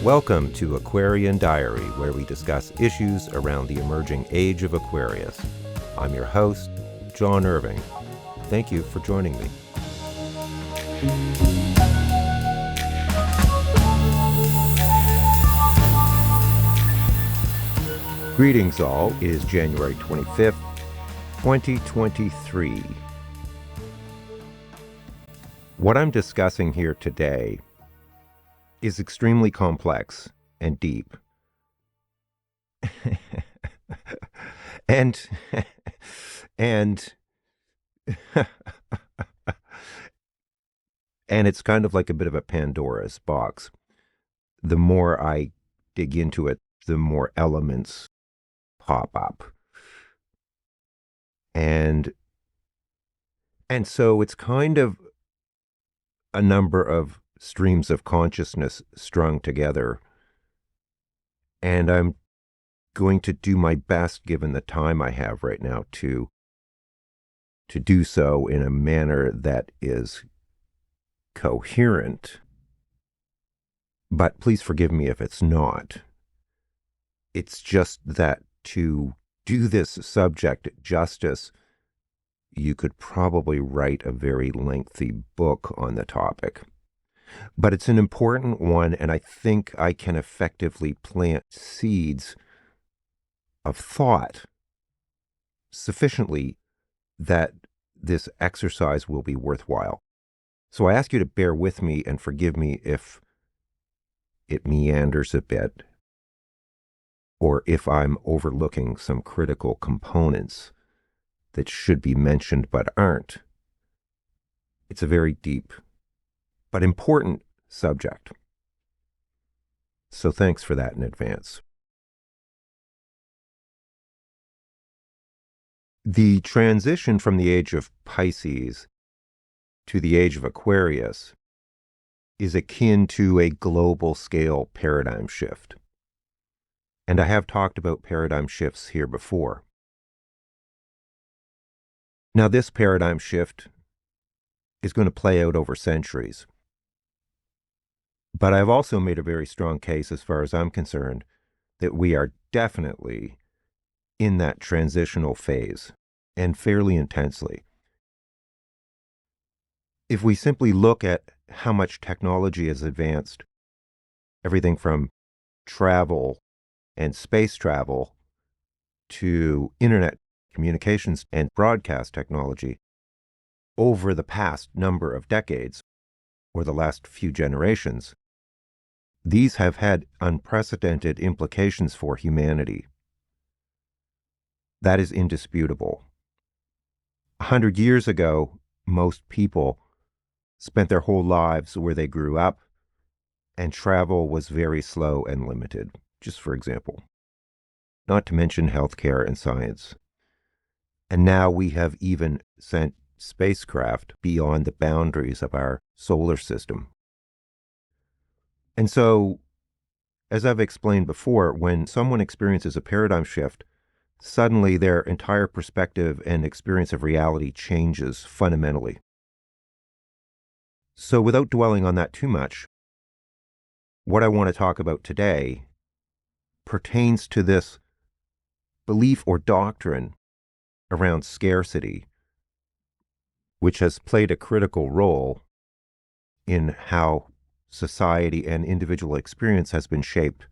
Welcome to Aquarian Diary, where we discuss issues around the emerging age of Aquarius. I'm your host, John Irving. Thank you for joining me. Greetings all. It is January 25th, 2023. What I'm discussing here today is extremely complex and deep. and and it's kind of like a bit of a Pandora's box. The more I dig into it, the more elements pop up. And so it's kind of a number of streams of consciousness strung together. And I'm going to do my best, given the time I have right now, to do so in a manner that is coherent. But please forgive me if it's not. It's just that to do this subject justice, you could probably write a very lengthy book on the topic. But it's an important one, and I think I can effectively plant seeds of thought sufficiently that this exercise will be worthwhile. So I ask you to bear with me and forgive me if it meanders a bit, or if I'm overlooking some critical components that should be mentioned but aren't. It's a very deep but important subject. So thanks for that in advance. The transition from the age of Pisces to the age of Aquarius is akin to a global scale paradigm shift. And I have talked about paradigm shifts here before. Now, this paradigm shift is going to play out over centuries. But I've also made a very strong case, as far as I'm concerned, that we are definitely in that transitional phase, and fairly intensely. If we simply look at how much technology has advanced, everything from travel and space travel to internet communications and broadcast technology over the past number of decades, or the last few generations, these have had unprecedented implications for humanity. That is indisputable. 100 years ago, most people spent their whole lives where they grew up, and travel was very slow and limited, just for example. Not to mention healthcare and science. And now we have even sent spacecraft beyond the boundaries of our solar system. And so, as I've explained before, when someone experiences a paradigm shift, suddenly their entire perspective and experience of reality changes fundamentally. So without dwelling on that too much, what I want to talk about today pertains to this belief or doctrine around scarcity, which has played a critical role in how society and individual experience has been shaped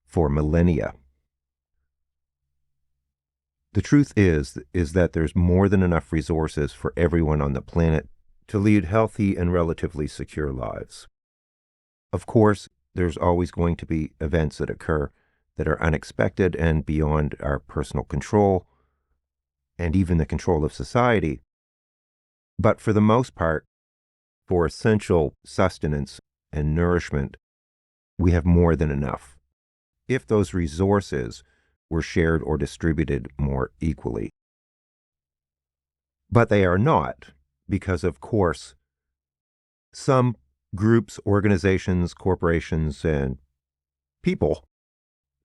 for millennia. The truth is that there's more than enough resources for everyone on the planet to lead healthy and relatively secure lives. Of course, there's always going to be events that occur that are unexpected and beyond our personal control, and even the control of society. But for the most part, for essential sustenance and nourishment, we have more than enough, if those resources were shared or distributed more equally. But they are not, because of course, some groups, organizations, corporations, and people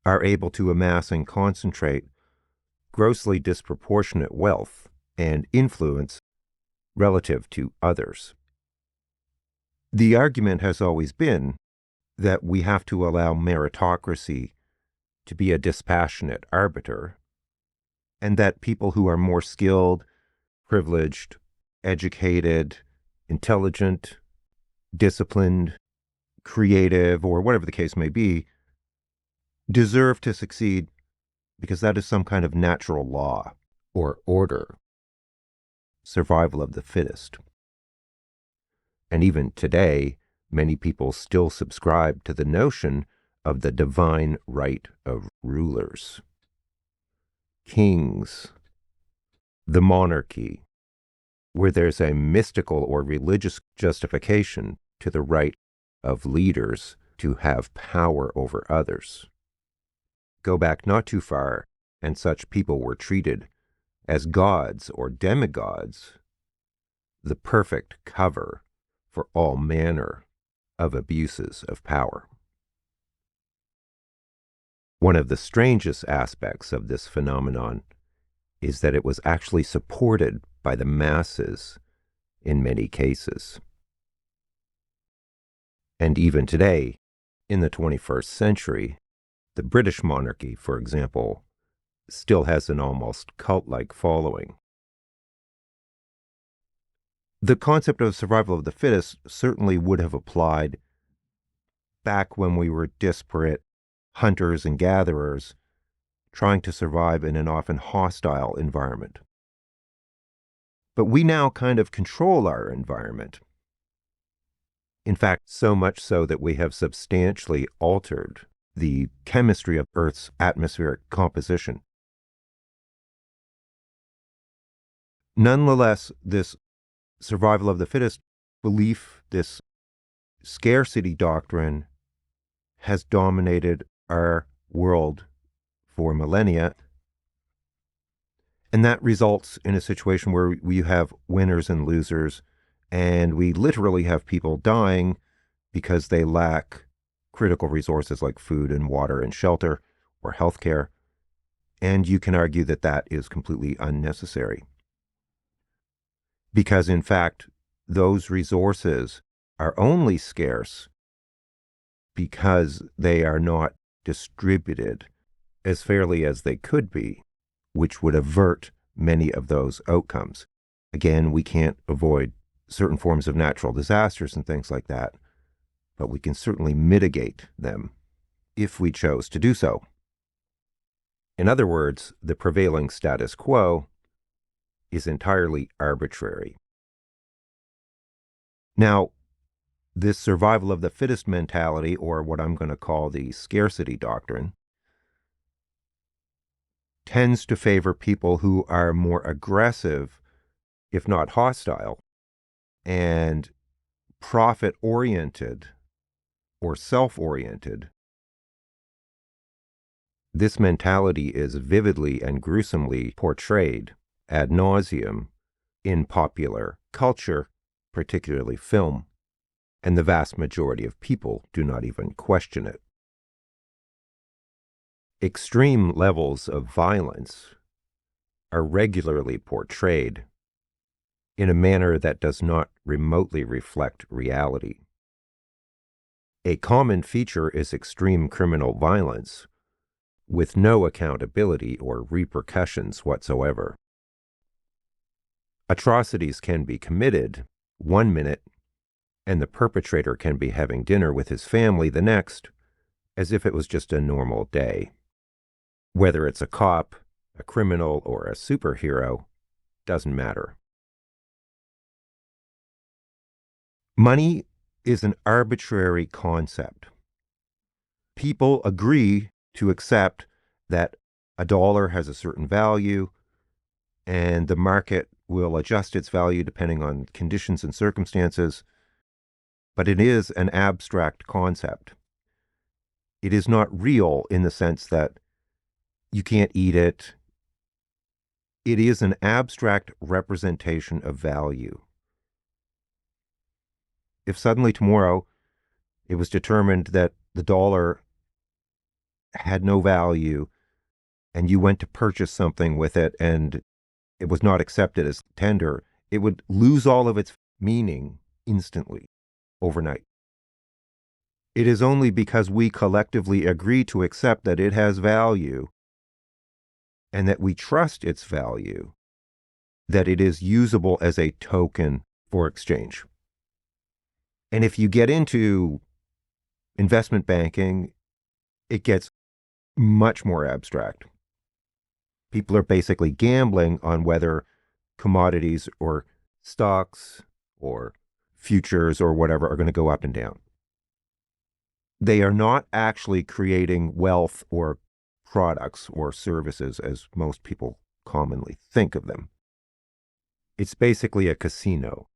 are able to amass and concentrate grossly disproportionate wealth and influence relative to others. The argument has always been that we have to allow meritocracy to be a dispassionate arbiter, and that people who are more skilled, privileged, educated, intelligent, disciplined, creative, or whatever the case may be, deserve to succeed because that is some kind of natural law or order, survival of the fittest. And even today, many people still subscribe to the notion of the divine right of rulers, kings, the monarchy, where there's a mystical or religious justification to the right of leaders to have power over others. Go back not too far, and such people were treated as gods or demigods, the perfect cover for all manner of abuses of power. One of the strangest aspects of this phenomenon is that it was actually supported by the masses in many cases. And even today, in the 21st century, the British monarchy, for example, still has an almost cult-like following. The concept of survival of the fittest certainly would have applied back when we were disparate hunters and gatherers trying to survive in an often hostile environment. But we now kind of control our environment. In fact, so much so that we have substantially altered the chemistry of Earth's atmospheric composition. Nonetheless, this survival of the fittest belief, this scarcity doctrine, has dominated our world for millennia. And that results in a situation where we have winners and losers, and we literally have people dying because they lack critical resources like food and water and shelter or healthcare. And you can argue that that is completely unnecessary. Because in fact, those resources are only scarce because they are not distributed as fairly as they could be, which would avert many of those outcomes. Again, we can't avoid certain forms of natural disasters and things like that, but we can certainly mitigate them if we chose to do so. In other words, the prevailing status quo is entirely arbitrary. Now, this survival of the fittest mentality, or what I'm going to call the scarcity doctrine, tends to favor people who are more aggressive, if not hostile, and profit-oriented or self-oriented. This mentality is vividly and gruesomely portrayed ad nauseum in popular culture, particularly film, and the vast majority of people do not even question it. Extreme levels of violence are regularly portrayed in a manner that does not remotely reflect reality. A common feature is extreme criminal violence with no accountability or repercussions whatsoever. Atrocities can be committed one minute, and the perpetrator can be having dinner with his family the next, as if it was just a normal day. Whether it's a cop, a criminal, or a superhero, doesn't matter. Money is an arbitrary concept. People agree to accept that a dollar has a certain value, and the market will adjust its value depending on conditions and circumstances, but it is an abstract concept. It is not real in the sense that you can't eat it. It is an abstract representation of value. If suddenly tomorrow it was determined that the dollar had no value and you went to purchase something with it and it was not accepted as tender, it would lose all of its meaning instantly, overnight. It is only because we collectively agree to accept that it has value and that we trust its value that it is usable as a token for exchange. And if you get into investment banking, it gets much more abstract. People are basically gambling on whether commodities or stocks or futures or whatever are going to go up and down. They are not actually creating wealth or products or services as most people commonly think of them. It's basically a casino.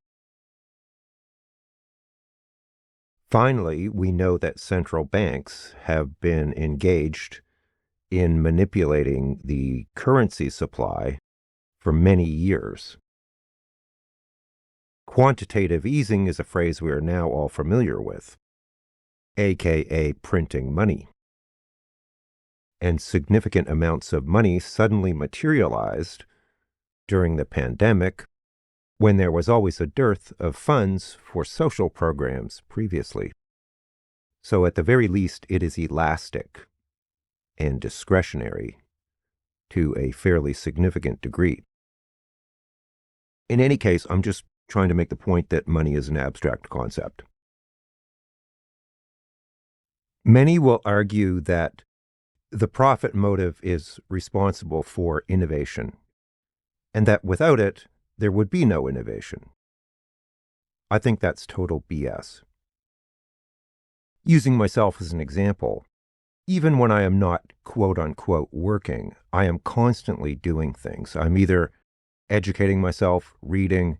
Finally, we know that central banks have been engaged in manipulating the currency supply for many years. Quantitative easing is a phrase we are now all familiar with, aka printing money. And significant amounts of money suddenly materialized during the pandemic when there was always a dearth of funds for social programs previously. So at the very least, it is elastic and discretionary to a fairly significant degree. In any case, I'm just trying to make the point that money is an abstract concept. Many will argue that the profit motive is responsible for innovation, and that without it, there would be no innovation. I think that's total BS. Using myself as an example, even when I am not quote unquote working, I am constantly doing things. I'm either educating myself, reading,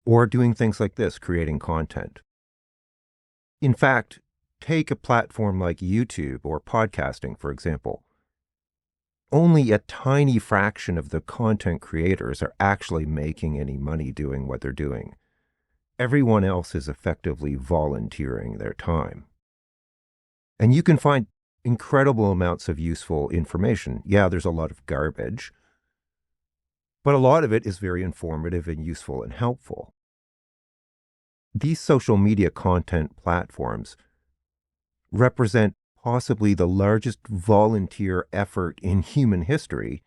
or doing things like this, creating content. In fact, take a platform like YouTube or podcasting, for example. Only a tiny fraction of the content creators are actually making any money doing what they're doing. Everyone else is effectively volunteering their time. And you can find incredible amounts of useful information. Yeah, there's a lot of garbage, but a lot of it is very informative and useful and helpful. These social media content platforms represent possibly the largest volunteer effort in human history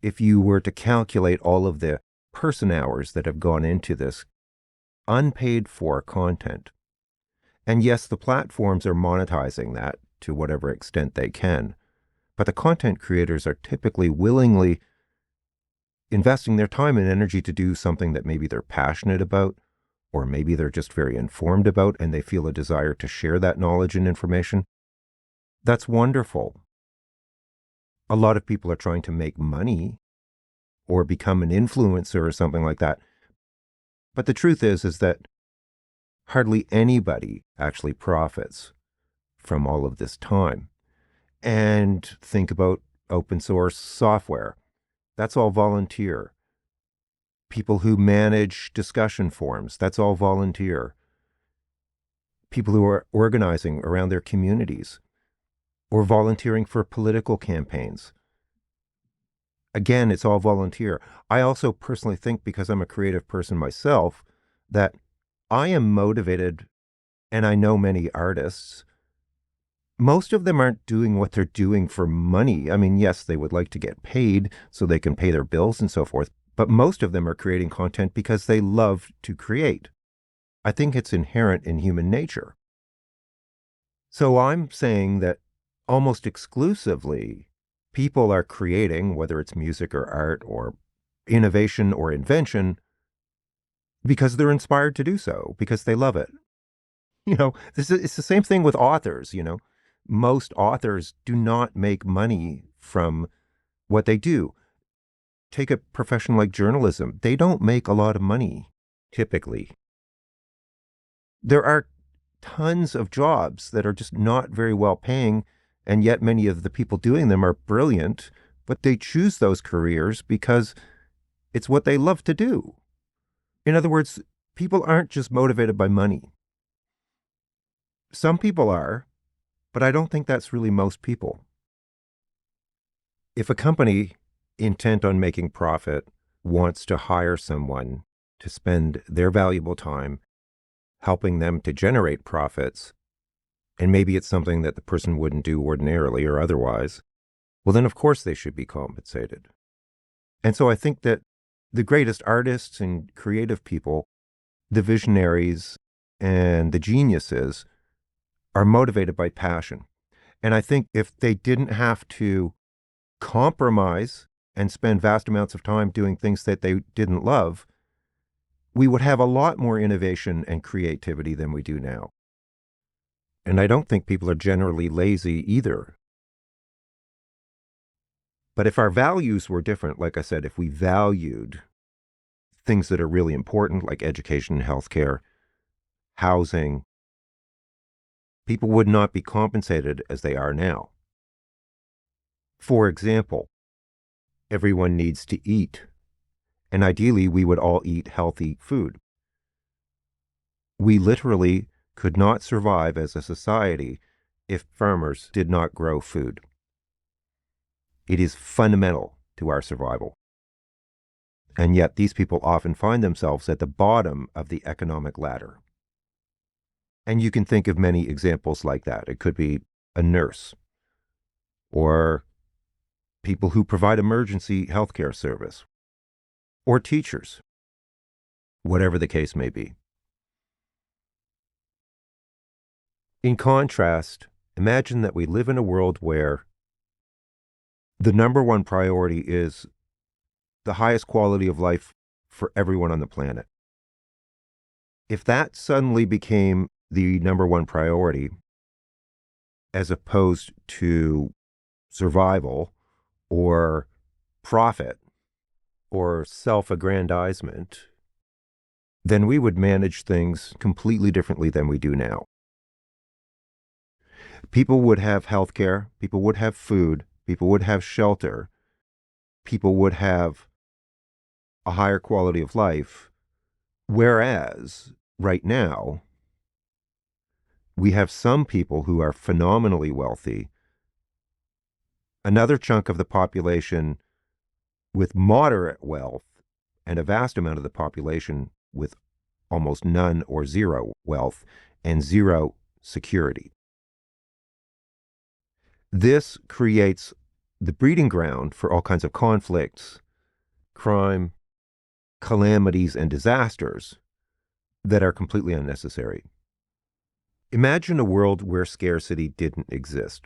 if you were to calculate all of the person hours that have gone into this unpaid for content. And yes, the platforms are monetizing that to whatever extent they can, but the content creators are typically willingly investing their time and energy to do something that maybe they're passionate about, or maybe they're just very informed about and they feel a desire to share that knowledge and information. That's wonderful. A lot of people are trying to make money or become an influencer or something like that. But the truth is that hardly anybody actually profits from all of this time. And think about open source software. That's all volunteer. People who manage discussion forums, that's all volunteer. People who are organizing around their communities or volunteering for political campaigns. Again, it's all volunteer. I also personally think, because I'm a creative person myself, that I am motivated, and I know many artists. Most of them aren't doing what they're doing for money. I mean, yes, they would like to get paid so they can pay their bills and so forth, but most of them are creating content because they love to create. I think it's inherent in human nature. So I'm saying that almost exclusively, people are creating, whether it's music or art or innovation or invention, because they're inspired to do so, because they love it. It's the same thing with authors. Most authors do not make money from what they do. Take a profession like journalism. They don't make a lot of money, typically. There are tons of jobs that are just not very well paying, and yet many of the people doing them are brilliant, but they choose those careers because it's what they love to do. In other words, people aren't just motivated by money. Some people are, but I don't think that's really most people. If a company intent on making profit wants to hire someone to spend their valuable time helping them to generate profits, and maybe it's something that the person wouldn't do ordinarily or otherwise, well, then of course they should be compensated. And so I think that the greatest artists and creative people, the visionaries and the geniuses, are motivated by passion. And I think if they didn't have to compromise and spend vast amounts of time doing things that they didn't love, we would have a lot more innovation and creativity than we do now. And I don't think people are generally lazy either. But if our values were different, like I said, if we valued things that are really important, like education, healthcare, housing, people would not be compensated as they are now. For example, everyone needs to eat, and ideally we would all eat healthy food. We literally could not survive as a society if farmers did not grow food. It is fundamental to our survival. And yet these people often find themselves at the bottom of the economic ladder. And you can think of many examples like that. It could be a nurse or people who provide emergency healthcare service or teachers, whatever the case may be. In contrast, imagine that we live in a world where the number one priority is the highest quality of life for everyone on the planet. If that suddenly became the number one priority, as opposed to survival or profit or self-aggrandizement, then we would manage things completely differently than we do now. People would have health care, people would have food, people would have shelter, people would have a higher quality of life, whereas right now, we have some people who are phenomenally wealthy, another chunk of the population with moderate wealth, and a vast amount of the population with almost none or zero wealth and zero security. This creates the breeding ground for all kinds of conflicts, crime, calamities, and disasters that are completely unnecessary. Imagine a world where scarcity didn't exist.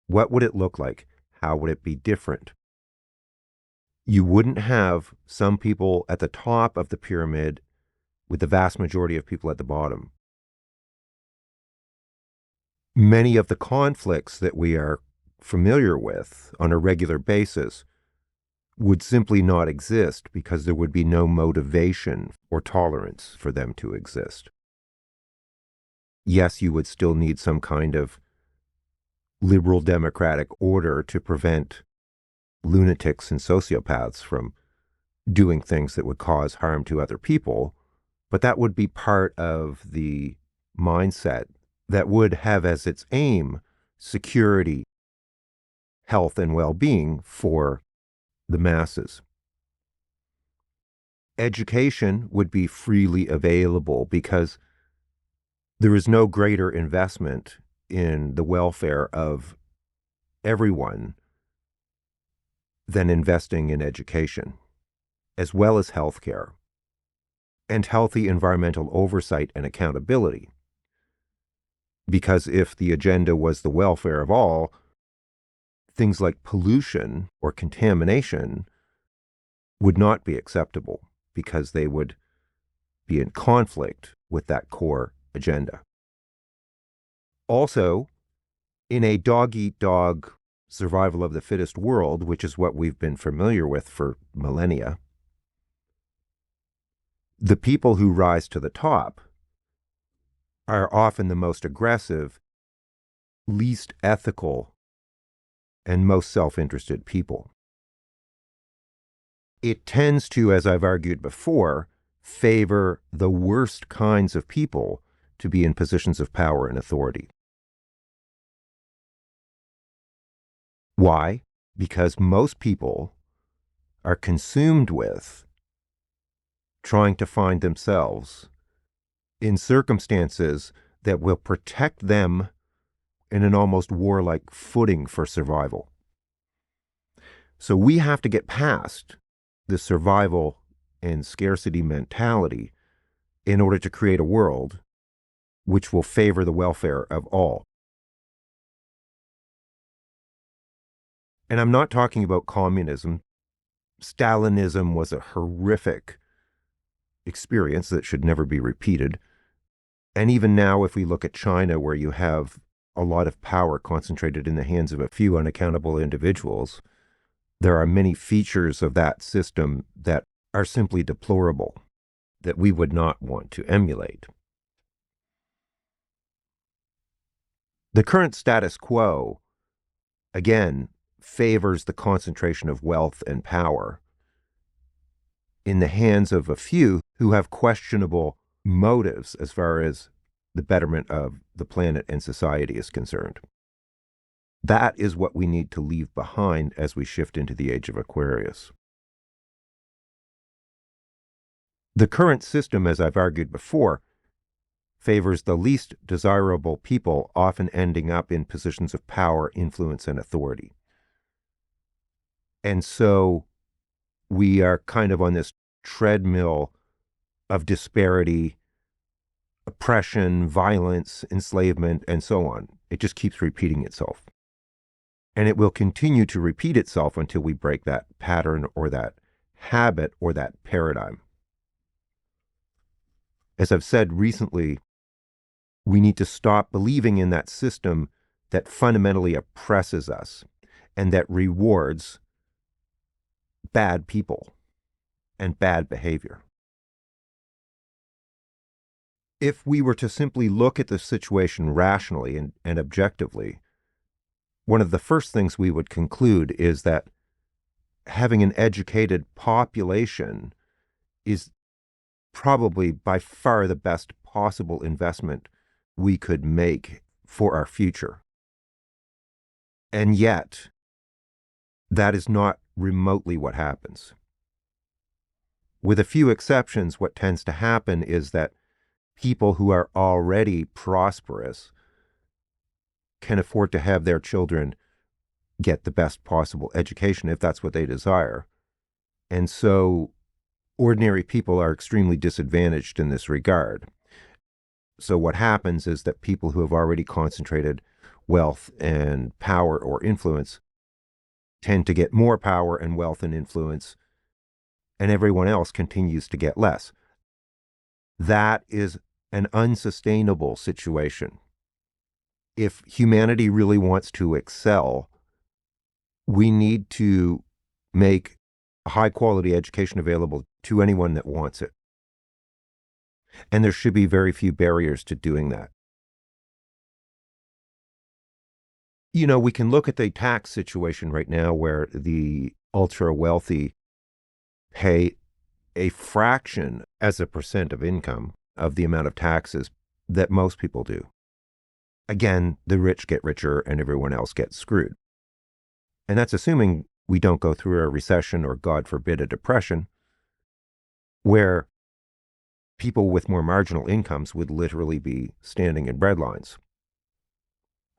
What would it look like? How would it be different? You wouldn't have some people at the top of the pyramid with the vast majority of people at the bottom. Many of the conflicts that we are familiar with on a regular basis would simply not exist because there would be no motivation or tolerance for them to exist. Yes, you would still need some kind of liberal democratic order to prevent lunatics and sociopaths from doing things that would cause harm to other people, but that would be part of the mindset that would have as its aim security, health, and well-being for the masses. Education would be freely available because there is no greater investment in the welfare of everyone than investing in education, as well as healthcare, and healthy environmental oversight and accountability. Because if the agenda was the welfare of all, things like pollution or contamination would not be acceptable because they would be in conflict with that core agenda. Also, in a dog-eat-dog survival of the fittest world, which is what we've been familiar with for millennia, the people who rise to the top are often the most aggressive, least ethical, and most self-interested people. It tends to, as I've argued before, favor the worst kinds of people to be in positions of power and authority. Why? Because most people are consumed with trying to find themselves in circumstances that will protect them in an almost warlike footing for survival. So we have to get past the survival and scarcity mentality in order to create a world which will favor the welfare of all. And I'm not talking about communism. Stalinism was a horrific experience that should never be repeated. And even now, if we look at China, where you have a lot of power concentrated in the hands of a few unaccountable individuals, there are many features of that system that are simply deplorable, that we would not want to emulate. The current status quo, again, favors the concentration of wealth and power in the hands of a few who have questionable motives as far as the betterment of the planet and society is concerned. That is what we need to leave behind as we shift into the age of Aquarius. The current system, as I've argued before, favors the least desirable people, often ending up in positions of power, influence, and authority. And so we are kind of on this treadmill of disparity, oppression, violence, enslavement, and so on. It just keeps repeating itself. And it will continue to repeat itself until we break that pattern or that habit or that paradigm. As I've said recently, we need to stop believing in that system that fundamentally oppresses us and that rewards bad people and bad behavior. If we were to simply look at the situation rationally and objectively, one of the first things we would conclude is that having an educated population is probably by far the best possible investment we could make for our future. And yet, that is not remotely what happens. With a few exceptions, what tends to happen is that people who are already prosperous can afford to have their children get the best possible education if that's what they desire. And so ordinary people are extremely disadvantaged in this regard. So what happens is that people who have already concentrated wealth and power or influence tend to get more power and wealth and influence, and everyone else continues to get less. That is an unsustainable situation. If humanity really wants to excel, we need to make a high-quality education available to anyone that wants it. And there should be very few barriers to doing that. You know, we can look at the tax situation right now where the ultra-wealthy pay a fraction as a percent of income of the amount of taxes that most people do. Again, the rich get richer and everyone else gets screwed. And that's assuming we don't go through a recession or, God forbid, a depression, where people with more marginal incomes would literally be standing in breadlines.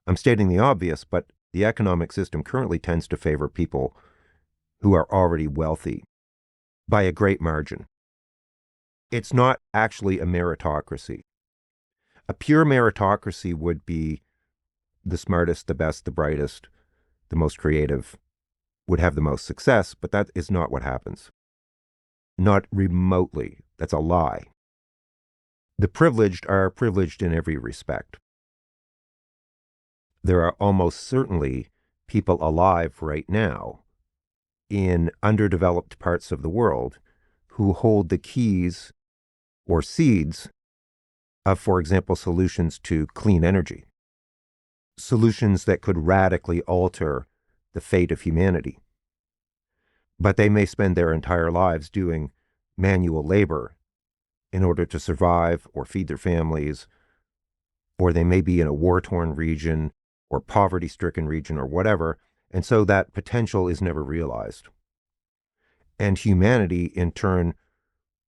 I'm stating the obvious, but the economic system currently tends to favor people who are already wealthy by a great margin. It's not actually a meritocracy. A pure meritocracy would be the smartest, the best, the brightest, the most creative, would have the most success, but that is not what happens. Not remotely. That's a lie. The privileged are privileged in every respect. There are almost certainly people alive right now in underdeveloped parts of the world who hold the keys or seeds of, for example, solutions to clean energy, solutions that could radically alter the fate of humanity. But they may spend their entire lives doing manual labor in order to survive or feed their families, or they may be in a war-torn region or poverty-stricken region or whatever, and so that potential is never realized. And humanity, in turn,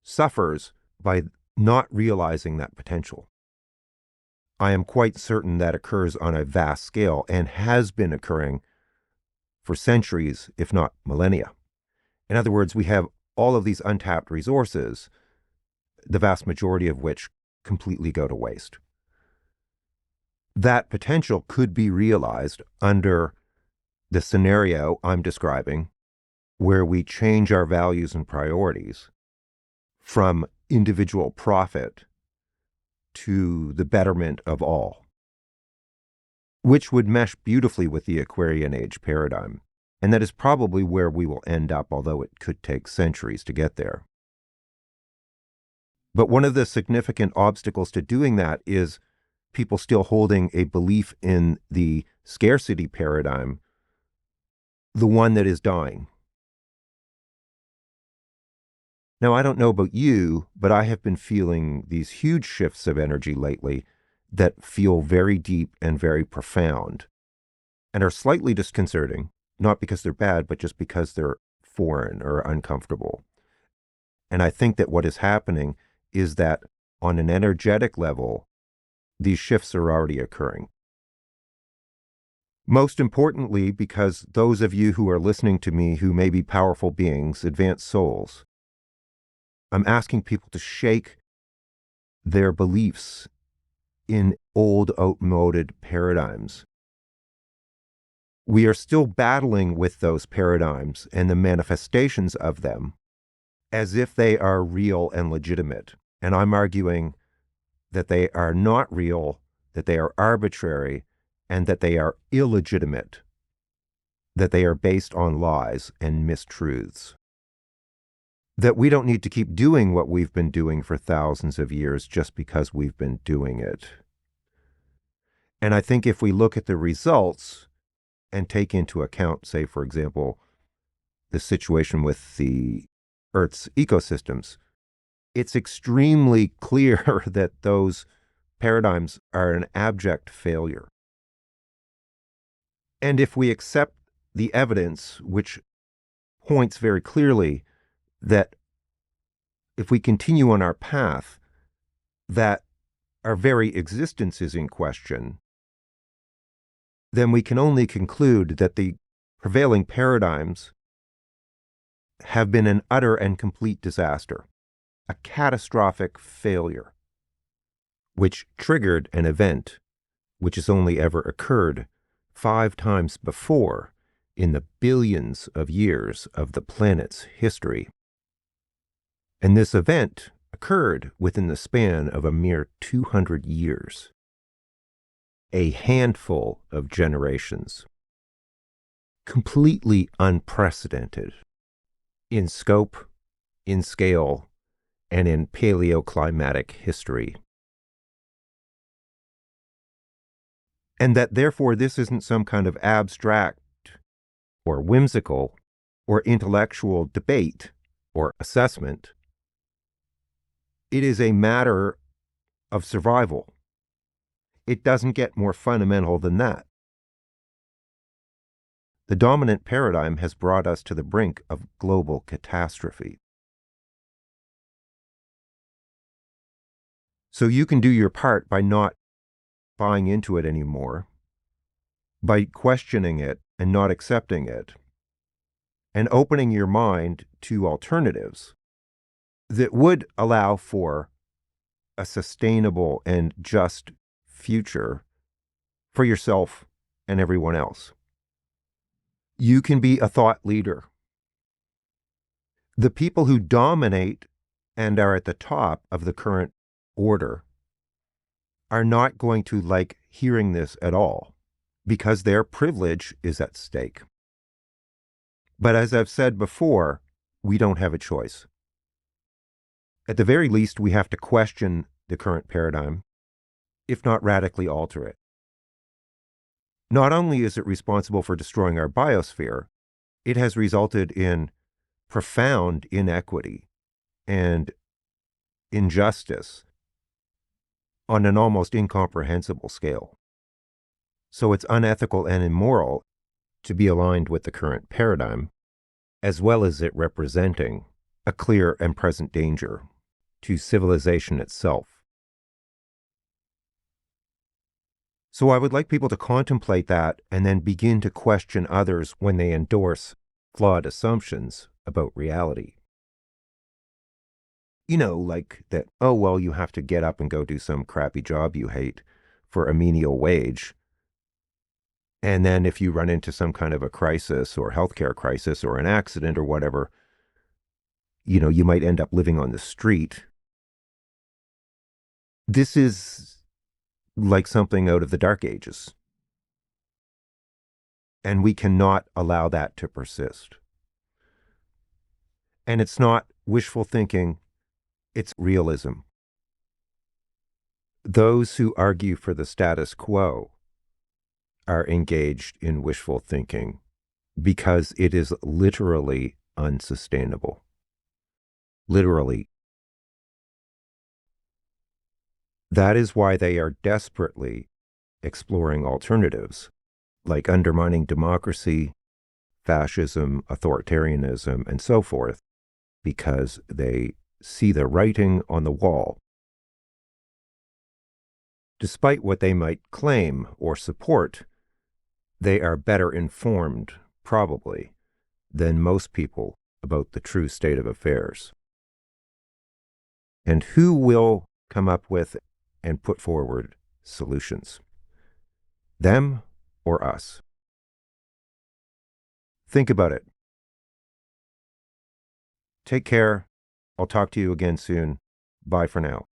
suffers by not realizing that potential. I am quite certain that occurs on a vast scale and has been occurring for centuries, if not millennia. In other words, we have all of these untapped resources, the vast majority of which completely go to waste. That potential could be realized under the scenario I'm describing, where we change our values and priorities from individual profit to the betterment of all, which would mesh beautifully with the Aquarian Age paradigm. And that is probably where we will end up, although it could take centuries to get there. But one of the significant obstacles to doing that is people still holding a belief in the scarcity paradigm, the one that is dying. Now, I don't know about you, but I have been feeling these huge shifts of energy lately that feel very deep and very profound and are slightly disconcerting, not because they're bad, but just because they're foreign or uncomfortable. And I think that what is happening is that on an energetic level, these shifts are already occurring. Most importantly, because those of you who are listening to me who may be powerful beings, advanced souls, I'm asking people to shake their beliefs in old, outmoded paradigms. We are still battling with those paradigms and the manifestations of them as if they are real and legitimate. And I'm arguing that they are not real, that they are arbitrary, and that they are illegitimate, that they are based on lies and mistruths. That we don't need to keep doing what we've been doing for thousands of years just because we've been doing it. And I think if we look at the results and take into account, say, for example, the situation with the Earth's ecosystems, it's extremely clear that those paradigms are an abject failure. And if we accept the evidence, which points very clearly that if we continue on our path, that our very existence is in question, then we can only conclude that the prevailing paradigms have been an utter and complete disaster, a catastrophic failure, which triggered an event which has only ever occurred 5 times before in the billions of years of the planet's history. And this event occurred within the span of a mere 200 years. A handful of generations. Completely unprecedented in scope, in scale, and in paleoclimatic history. And that therefore this isn't some kind of abstract or whimsical or intellectual debate or assessment. It is a matter of survival. It doesn't get more fundamental than that. The dominant paradigm has brought us to the brink of global catastrophe. So you can do your part by not buying into it anymore, by questioning it and not accepting it, and opening your mind to alternatives that would allow for a sustainable and just future for yourself and everyone else. You can be a thought leader. The people who dominate and are at the top of the current order are not going to like hearing this at all because their privilege is at stake. But as I've said before, we don't have a choice. At the very least, we have to question the current paradigm, if not radically alter it. Not only is it responsible for destroying our biosphere, it has resulted in profound inequity and injustice on an almost incomprehensible scale. So it's unethical and immoral to be aligned with the current paradigm, as well as it representing a clear and present danger to civilization itself. So I would like people to contemplate that and then begin to question others when they endorse flawed assumptions about reality. Like that, oh, well, you have to get up and go do some crappy job you hate for a menial wage. And then if you run into some kind of a crisis or healthcare crisis or an accident or whatever, you might end up living on the street. This is like something out of the Dark Ages. And we cannot allow that to persist. And it's not wishful thinking, it's realism. Those who argue for the status quo are engaged in wishful thinking because it is literally unsustainable. Literally. That is why they are desperately exploring alternatives, like undermining democracy, fascism, authoritarianism, and so forth, because they see the writing on the wall. Despite what they might claim or support, they are better informed, probably, than most people about the true state of affairs. And who will come up with and put forward solutions? Them or us? Think about it. Take care. I'll talk to you again soon. Bye for now.